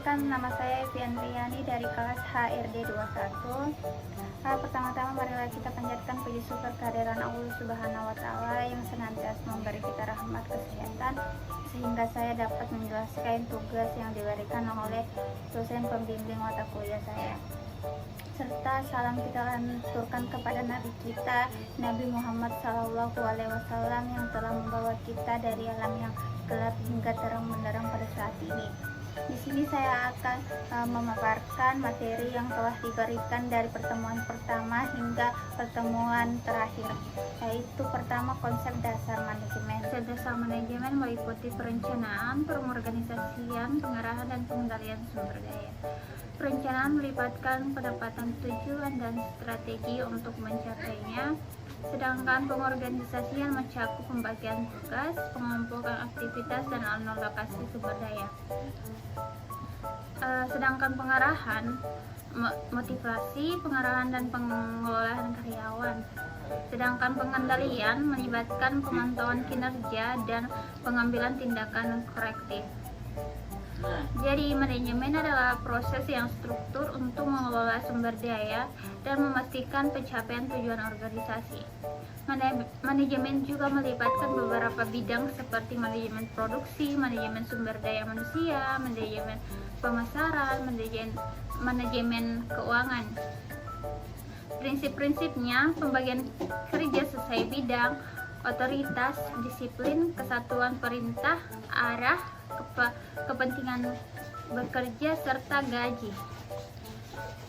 Perkenalkan, nama saya Eviantriani dari kelas HRD 21. Pertama-tama marilah kita panjatkan puji syukur kehadiran Allah Subhanahu wa Ta'ala yang senantiasa memberi kita rahmat kesehatan sehingga saya dapat menjelaskan tugas yang diberikan oleh dosen pembimbing mata kuliah saya. Serta salam kita aturkan kepada Nabi kita, Nabi Muhammad SAW yang telah membawa kita dari alam yang gelap hingga terang benderang pada saat ini. Di sini saya akan memaparkan materi yang telah diberikan dari pertemuan pertama hingga pertemuan terakhir, yaitu pertama konsep dasar manajemen. Konsep dasar manajemen meliputi perencanaan, pengorganisasian, pengarahan, dan pengendalian sumber daya. Perencanaan melibatkan penetapan tujuan dan strategi untuk mencapainya, sedangkan pengorganisasian mencakup pembagian tugas, pengumpulan aktivitas, dan alokasi sumber daya. Sedangkan pengarahan motivasi, pengarahan, dan pengelolaan karyawan. Sedangkan pengendalian melibatkan pemantauan kinerja dan pengambilan tindakan korektif. Jadi manajemen adalah proses yang struktur untuk mengelola sumber daya dan memastikan pencapaian tujuan organisasi. Manajemen juga melibatkan beberapa bidang seperti manajemen produksi, manajemen sumber daya manusia, manajemen pemasaran, manajemen keuangan. Prinsip-prinsipnya pembagian kerja sesuai bidang, otoritas, disiplin, kesatuan perintah, arah, kepentingan bekerja, serta gaji.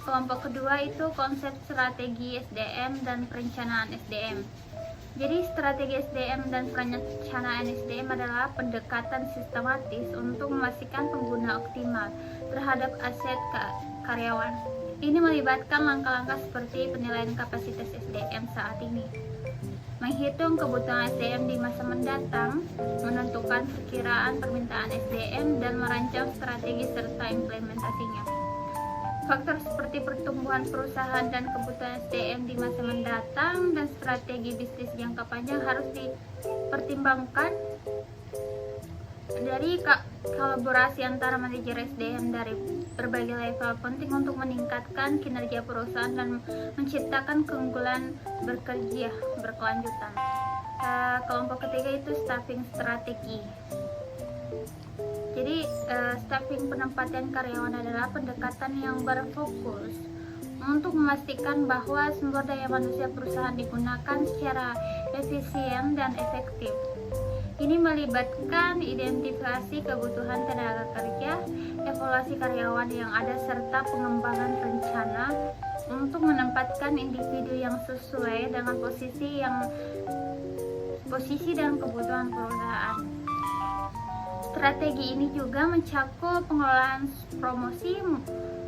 Kelompok kedua itu konsep strategi SDM dan perencanaan SDM. Jadi strategi SDM dan perencanaan SDM adalah pendekatan sistematis untuk memastikan pengguna optimal terhadap aset karyawan. Ini melibatkan langkah-langkah seperti penilaian kapasitas SDM saat ini, menghitung kebutuhan SDM di masa mendatang, menentukan perkiraan permintaan SDM, dan merancang strategi serta implementasinya. Faktor seperti pertumbuhan perusahaan dan kebutuhan SDM di masa mendatang dan strategi bisnis jangka panjang harus dipertimbangkan. Dari kolaborasi antara manajer SDM dari berbagai level penting untuk meningkatkan kinerja perusahaan dan menciptakan keunggulan bekerja berkelanjutan. Kelompok ketiga itu staffing strategi. Jadi staffing penempatan karyawan adalah pendekatan yang berfokus untuk memastikan bahwa sumber daya manusia perusahaan digunakan secara efisien dan efektif. Ini melibatkan identifikasi kebutuhan tenaga kerja, evaluasi karyawan yang ada, serta pengembangan rencana untuk menempatkan individu yang sesuai dengan posisi dan kebutuhan perusahaan. Strategi ini juga mencakup pengelolaan promosi,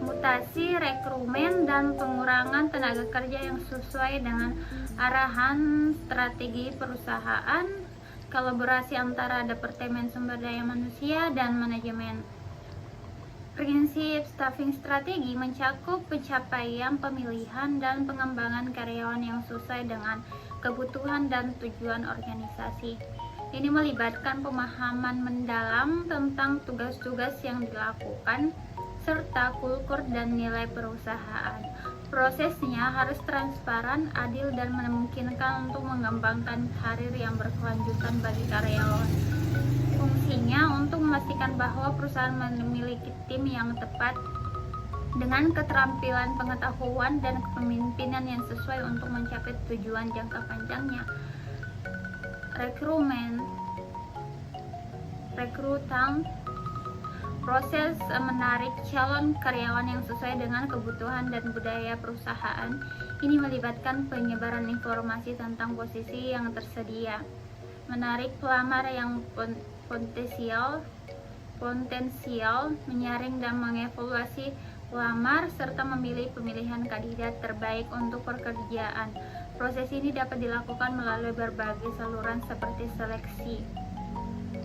mutasi, rekrumen, dan pengurangan tenaga kerja yang sesuai dengan arahan strategi perusahaan, kolaborasi antara Departemen Sumber Daya Manusia dan Manajemen. Prinsip staffing strategi mencakup pencapaian, pemilihan, dan pengembangan karyawan yang sesuai dengan kebutuhan dan tujuan organisasi. Ini melibatkan pemahaman mendalam tentang tugas-tugas yang dilakukan, serta kultur dan nilai perusahaan. Prosesnya harus transparan, adil, dan memungkinkan untuk mengembangkan karir yang berkelanjutan bagi karyawan. Fungsinya untuk memastikan bahwa perusahaan memiliki tim yang tepat dengan keterampilan, pengetahuan, dan kepemimpinan yang sesuai untuk mencapai tujuan jangka panjangnya. Rekrutan, proses menarik calon karyawan yang sesuai dengan kebutuhan dan budaya perusahaan. Ini melibatkan penyebaran informasi tentang posisi yang tersedia, menarik pelamar yang potensial, menyaring dan mengevaluasi pelamar, serta memilih pemilihan kandidat terbaik untuk pekerjaan. Proses ini dapat dilakukan melalui berbagai saluran seperti seleksi.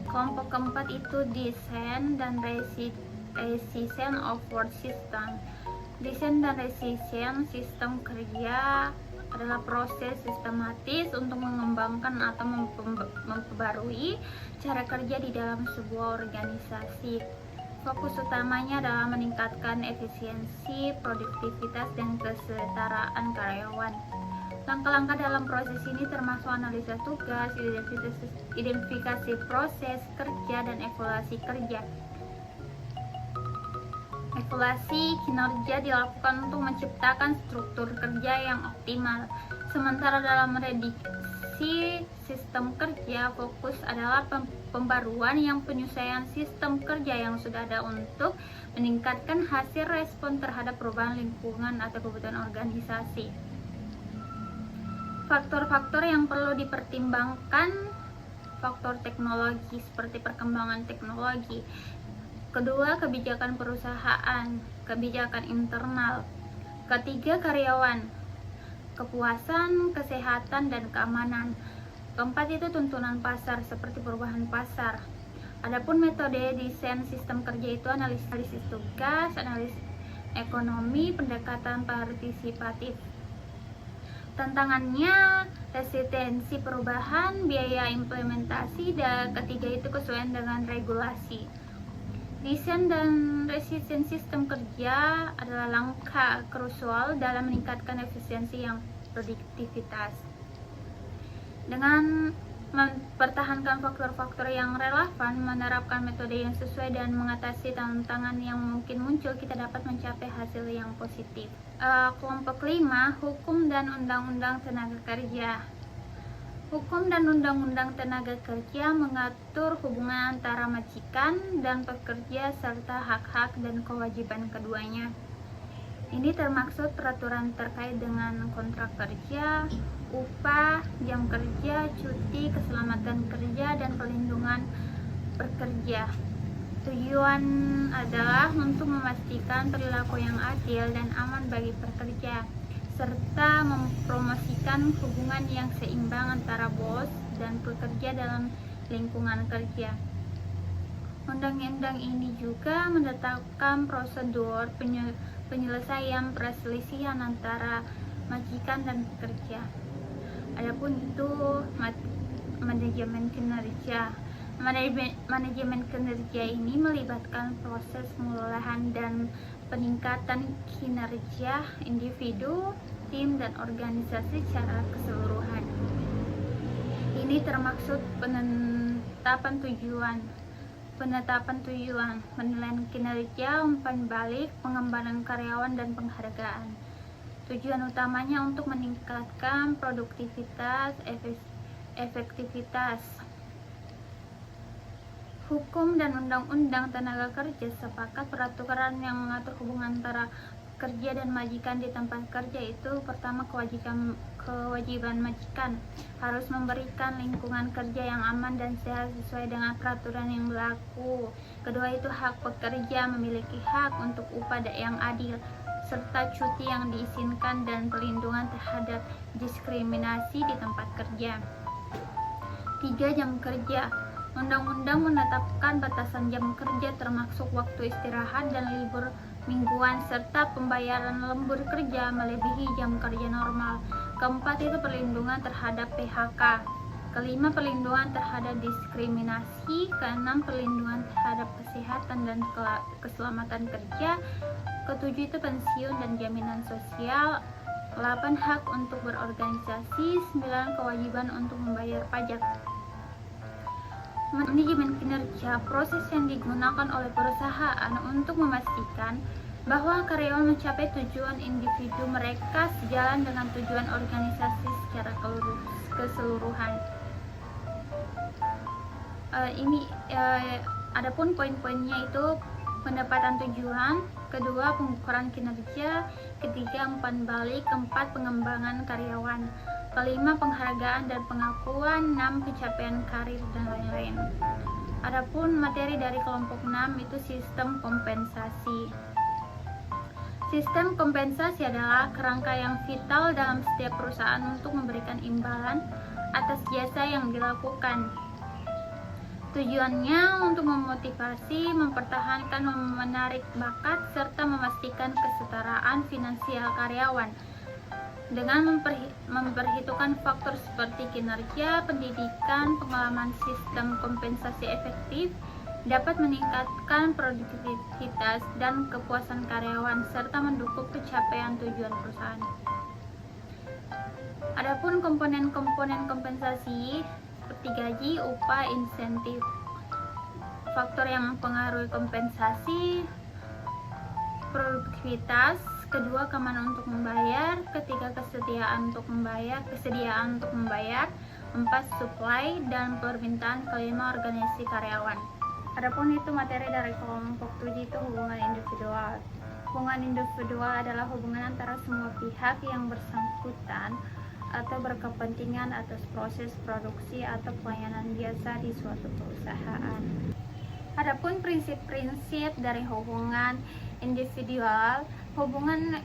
Kelompok keempat itu desain dan resisten of work system. Desain dan resisten sistem kerja adalah proses sistematis untuk mengembangkan atau memperbarui cara kerja di dalam sebuah organisasi. Fokus utamanya adalah meningkatkan efisiensi, produktivitas, dan kesetaraan karyawan. Langkah-langkah dalam proses ini termasuk analisa tugas, identifikasi proses kerja, dan evaluasi kerja. Evaluasi kinerja dilakukan untuk menciptakan struktur kerja yang optimal. Sementara dalam meredaksi sistem kerja, fokus adalah pembaruan yang penyesuaian sistem kerja yang sudah ada untuk meningkatkan hasil respon terhadap perubahan lingkungan atau kebutuhan organisasi. Faktor-faktor yang perlu dipertimbangkan: faktor teknologi seperti perkembangan teknologi. Kedua, kebijakan perusahaan, kebijakan internal. Ketiga, karyawan, kepuasan, kesehatan, dan keamanan. Keempat itu tuntunan pasar seperti perubahan pasar. Adapun metode desain sistem kerja itu analisis tugas, analisis ekonomi, pendekatan partisipatif. Tantangannya resistensi perubahan, biaya implementasi, dan ketiga itu kesesuaian dengan regulasi. Desain dan resisten sistem kerja adalah langkah krusial dalam meningkatkan efisiensi yang produktivitas. Dengan mempertahankan faktor-faktor yang relevan, menerapkan metode yang sesuai, dan mengatasi tantangan yang mungkin muncul, kita dapat mencapai hasil yang positif. Kelompok 5, hukum dan undang-undang tenaga kerja. Hukum dan undang-undang tenaga kerja mengatur hubungan antara majikan dan pekerja serta hak-hak dan kewajiban keduanya. Ini termaksud peraturan terkait dengan kontrak kerja, upah, jam kerja, cuti, keselamatan kerja, dan pelindungan pekerja. Tujuan adalah untuk memastikan perilaku yang adil dan aman bagi pekerja, serta mempromosikan hubungan yang seimbang antara bos dan pekerja dalam lingkungan kerja. Undang-undang ini juga menetapkan prosedur penyelesaian perselisihan antara majikan dan pekerja. Adapun itu manajemen kinerja. Manajemen kinerja ini melibatkan proses pengolahan dan peningkatan kinerja individu, tim, dan organisasi secara keseluruhan. Ini termaksud penetapan tujuan, penilaian kinerja, umpan balik, pengembangan karyawan, dan penghargaan. Tujuan utamanya untuk meningkatkan produktivitas, efektivitas. Hukum dan undang-undang tenaga kerja sepakat peraturan yang mengatur hubungan antara kerja dan majikan di tempat kerja itu: pertama, kewajiban majikan harus memberikan lingkungan kerja yang aman dan sehat sesuai dengan peraturan yang berlaku. Kedua itu hak pekerja memiliki hak untuk upah yang adil, serta cuti yang diizinkan, dan perlindungan terhadap diskriminasi di tempat kerja. 3. Jam kerja. Undang-undang menetapkan batasan jam kerja termasuk waktu istirahat dan libur mingguan, serta pembayaran lembur kerja melebihi jam kerja normal. Keempat itu perlindungan terhadap PHK. Kelima, perlindungan terhadap diskriminasi. Keenam, perlindungan terhadap kesehatan dan keselamatan kerja. Ketujuh itu pensiun dan jaminan sosial. 8. Hak untuk berorganisasi. 9. Kewajiban untuk membayar pajak. Manajemen kinerja, proses yang digunakan oleh perusahaan untuk memastikan bahwa karyawan mencapai tujuan individu mereka sejalan dengan tujuan organisasi secara keseluruhan. Adapun poin-poinnya itu: pendapatan tujuan, kedua pengukuran kinerja, ketiga umpan balik, keempat pengembangan karyawan, kelima penghargaan dan pengakuan, 6 pencapaian karir, dan lain-lain. Adapun materi dari kelompok 6 itu sistem kompensasi. Sistem kompensasi adalah kerangka yang vital dalam setiap perusahaan untuk memberikan imbalan atas jasa yang dilakukan. Tujuannya untuk memotivasi, mempertahankan, menarik bakat, serta memastikan kesetaraan finansial karyawan dengan memperhitungkan faktor seperti kinerja, pendidikan, pengalaman. Sistem kompensasi efektif dapat meningkatkan produktivitas dan kepuasan karyawan serta mendukung pencapaian tujuan perusahaan. Adapun komponen-komponen kompensasi seperti gaji, upah, insentif. Faktor yang mempengaruhi kompensasi: produktivitas, kedua kemampuan untuk membayar, ketiga kesediaan untuk membayar, empat supply dan permintaan, kelima organisasi karyawan. Adapun itu materi dari kelompok 7 itu hubungan individual. Hubungan individual adalah hubungan antara semua pihak yang bersangkutan atau berkepentingan atas proses produksi atau pelayanan biasa di suatu perusahaan. Adapun prinsip-prinsip dari hubungan individual, hubungan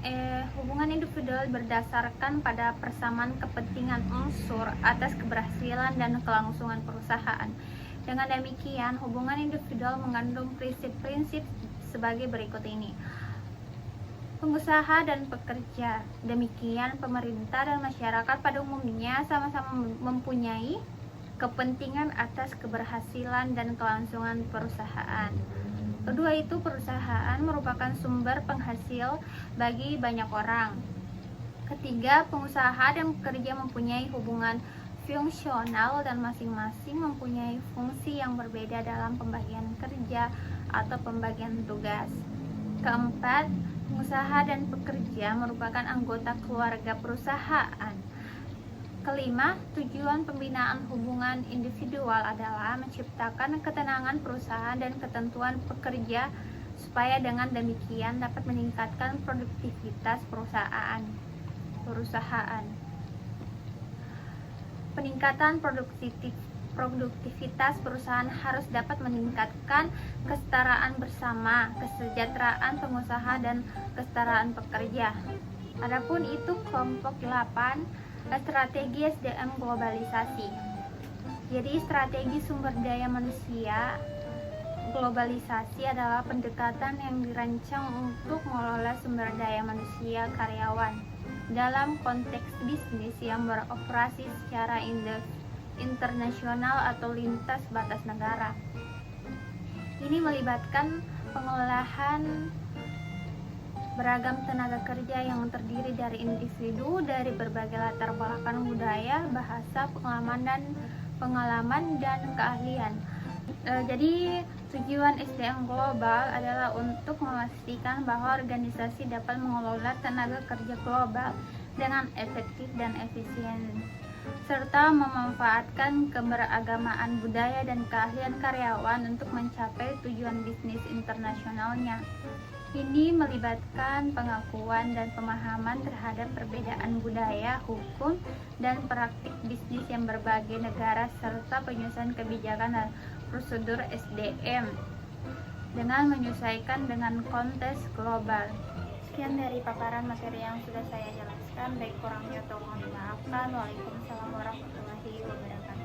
individual berdasarkan pada persamaan kepentingan unsur atas keberhasilan dan kelangsungan perusahaan. Dengan demikian, hubungan individual mengandung prinsip-prinsip sebagai berikut ini: pengusaha dan pekerja. Demikian, pemerintah dan masyarakat pada umumnya sama-sama mempunyai kepentingan atas keberhasilan dan kelangsungan perusahaan. Kedua itu, perusahaan merupakan sumber penghasil bagi banyak orang. Ketiga, pengusaha dan pekerja mempunyai hubungan fungsional dan masing-masing mempunyai fungsi yang berbeda dalam pembagian kerja atau pembagian tugas. Keempat, pengusaha dan pekerja merupakan anggota keluarga perusahaan. Kelima, tujuan pembinaan hubungan individual adalah menciptakan ketenangan perusahaan dan ketentuan pekerja supaya dengan demikian dapat meningkatkan produktivitas perusahaan. Peningkatan produktivitas perusahaan harus dapat meningkatkan kesetaraan bersama, kesejahteraan pengusaha dan kesetaraan pekerja. Adapun itu kelompok 8, strategi SDM globalisasi. Jadi strategi sumber daya manusia globalisasi adalah pendekatan yang dirancang untuk mengelola sumber daya manusia karyawan dalam konteks bisnis yang beroperasi secara internasional atau lintas batas negara. Ini melibatkan pengolahan beragam tenaga kerja yang terdiri dari individu dari berbagai latar belakang budaya, bahasa, pengalaman dan keahlian. Jadi tujuan SDM global adalah untuk memastikan bahwa organisasi dapat mengelola tenaga kerja global dengan efektif dan efisien, serta memanfaatkan keberagamaan budaya dan keahlian karyawan untuk mencapai tujuan bisnis internasionalnya. Ini melibatkan pengakuan dan pemahaman terhadap perbedaan budaya, hukum, dan praktik bisnis yang berbagai negara, serta penyusunan kebijakan dan prosedur SDM dengan menyesuaikan dengan konteks global. Sekian dari paparan materi yang sudah saya jelaskan, baik kurangnya atau mohon dimaafkan. Waalaikumsalam warahmatullahi wabarakatuh.